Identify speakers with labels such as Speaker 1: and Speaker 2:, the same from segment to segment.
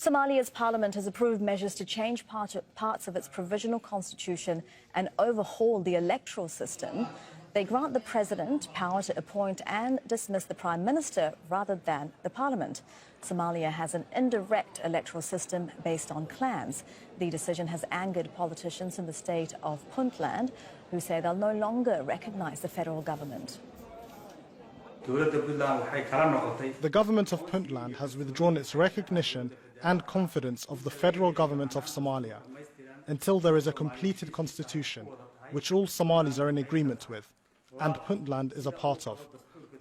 Speaker 1: Somalia's parliament has approved measures to change parts of its provisional constitution and overhaul the electoral system. They grant the president power to appoint and dismiss the prime minister rather than the parliament. Somalia has an indirect electoral system based on clans. The decision has angered politicians in the state of Puntland, who say they'll no longer recognize the federal government.
Speaker 2: The government of Puntland has withdrawn its recognition and confidence of the federal government of Somalia until there is a completed constitution, which all Somalis are in agreement with, and Puntland is a part of.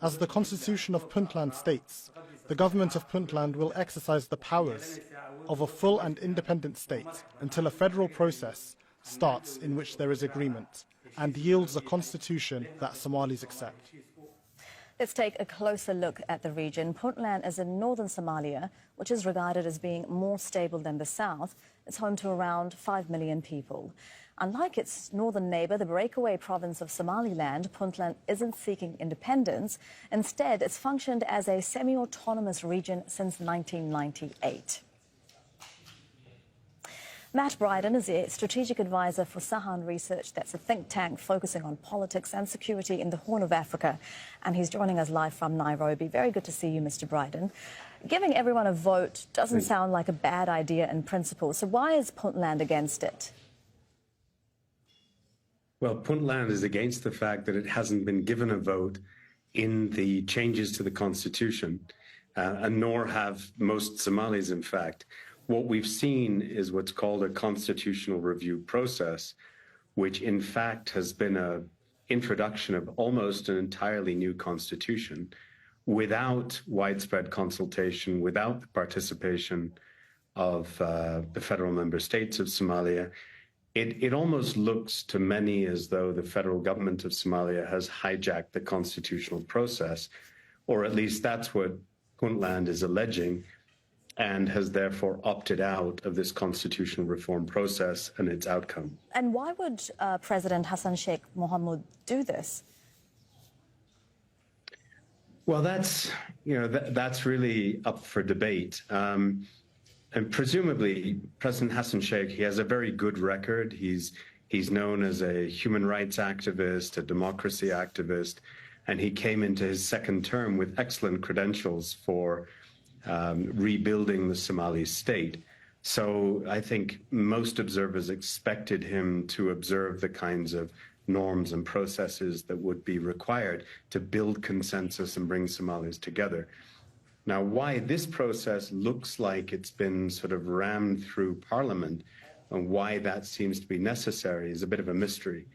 Speaker 2: As the constitution of Puntland states, the government of Puntland will exercise the powers of a full and independent state until a federal process starts in which there is agreement and yields a constitution that Somalis accept.
Speaker 1: Let's take a closer look at the region. Puntland is in northern Somalia, which is regarded as being more stable than the south. It's home to around 5 million people. Unlike its northern neighbour, the breakaway province of Somaliland, Puntland isn't seeking independence. Instead, it's functioned as a semi-autonomous region since 1998. Matt Bryden is a strategic advisor for Sahan Research. That's a think tank focusing on politics and security in the Horn of Africa. And he's joining us live from Nairobi. Very good to see you, Mr. Bryden. Giving everyone a vote doesn't sound like a bad idea in principle. So why is Puntland against it?
Speaker 3: Well, Puntland is against the fact that it hasn't been given a vote in the changes to the constitution, and nor have most Somalis, in fact. What we've seen is what's called a constitutional review process, which in fact has been an introduction of almost an entirely new constitution without widespread consultation, without the participation of the federal member states of Somalia. It almost looks to many as though the federal government of Somalia has hijacked the constitutional process, or at least that's what Puntland is alleging, and has therefore opted out of this constitutional reform process and its outcome.
Speaker 1: And why would President Hassan Sheikh Mohamud do this?
Speaker 3: Well, that's really up for debate. And presumably, President Hassan Sheikh, he has a very good record. He's known as a human rights activist, a democracy activist, and he came into his second term with excellent credentials for rebuilding the Somali state. So I think most observers expected him to observe the kinds of norms and processes that would be required to build consensus and bring Somalis together. Now, why this process looks like it's been sort of rammed through Parliament and why that seems to be necessary is a bit of a mystery.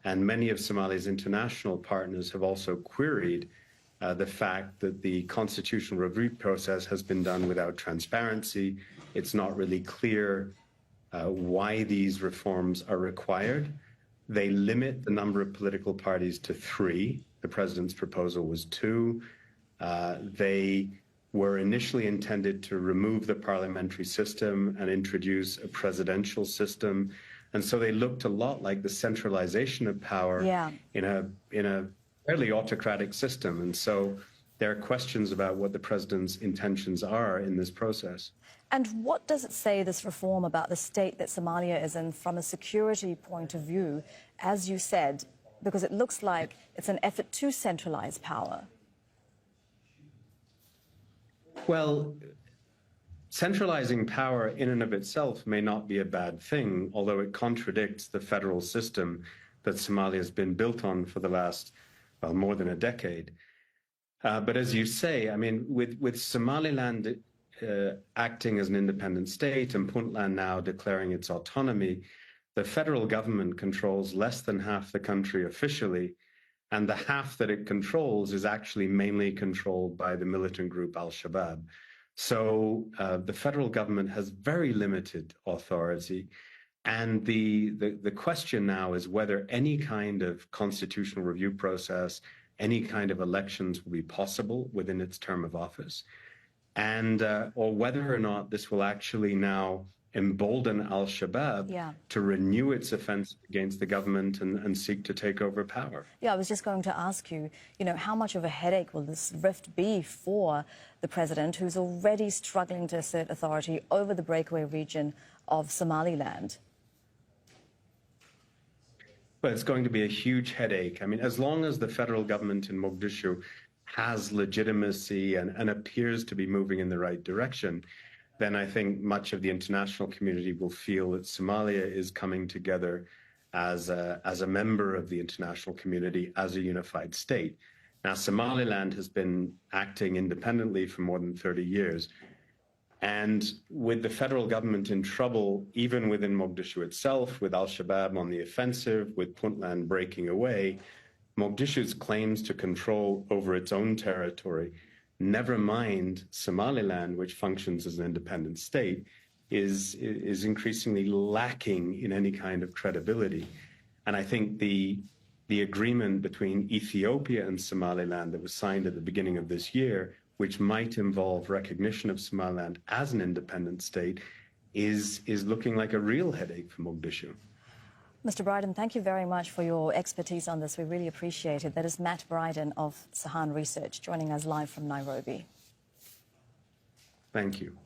Speaker 3: And many of Somalia's international partners have also queried the fact that the constitutional review process has been done without transparency. It's not really clear why these reforms are required. They limit the number of political parties to 3. The president's proposal was 2. They were initially intended to remove the parliamentary system and introduce a presidential system. And so they looked a lot like the centralization of power in a fairly autocratic system. And so there are questions about what the president's intentions are in this process.
Speaker 1: And what does it say, this reform, about the state that Somalia is in from a security point of view, as you said, because it looks like it's an effort to centralize power?
Speaker 3: Well, centralizing power in and of itself may not be a bad thing, although it contradicts the federal system that Somalia has been built on for the last, well, more than a decade. But as you say, I mean, with Somaliland acting as an independent state and Puntland now declaring its autonomy, the federal government controls less than half the country officially, and the half that it controls is actually mainly controlled by the militant group Al-Shabaab. So the federal government has very limited authority. And the question now is whether any kind of constitutional review process, any kind of elections will be possible within its term of office, and or whether or not this will actually now embolden Al-Shabaab to renew its offensive against the government and seek to take over power.
Speaker 1: Yeah, I was just going to ask you, how much of a headache will this rift be for the president, who's already struggling to assert authority over the breakaway region of Somaliland?
Speaker 3: Well, it's going to be a huge headache. I mean, as long as the federal government in Mogadishu has legitimacy and appears to be moving in the right direction, then I think much of the international community will feel that Somalia is coming together as a member of the international community, as a unified state. Now, Somaliland has been acting independently for more than 30 years. And with the federal government in trouble, even within Mogadishu itself, with Al-Shabaab on the offensive, with Puntland breaking away, Mogadishu's claims to control over its own territory, never mind Somaliland, which functions as an independent state, is increasingly lacking in any kind of credibility. And I think the agreement between Ethiopia and Somaliland that was signed at the beginning of this year, which might involve recognition of Somaliland as an independent state, is looking like a real headache for Mogadishu.
Speaker 1: Mr. Bryden, thank you very much for your expertise on this. We really appreciate it. That is Matt Bryden of Sahan Research joining us live from Nairobi.
Speaker 3: Thank you.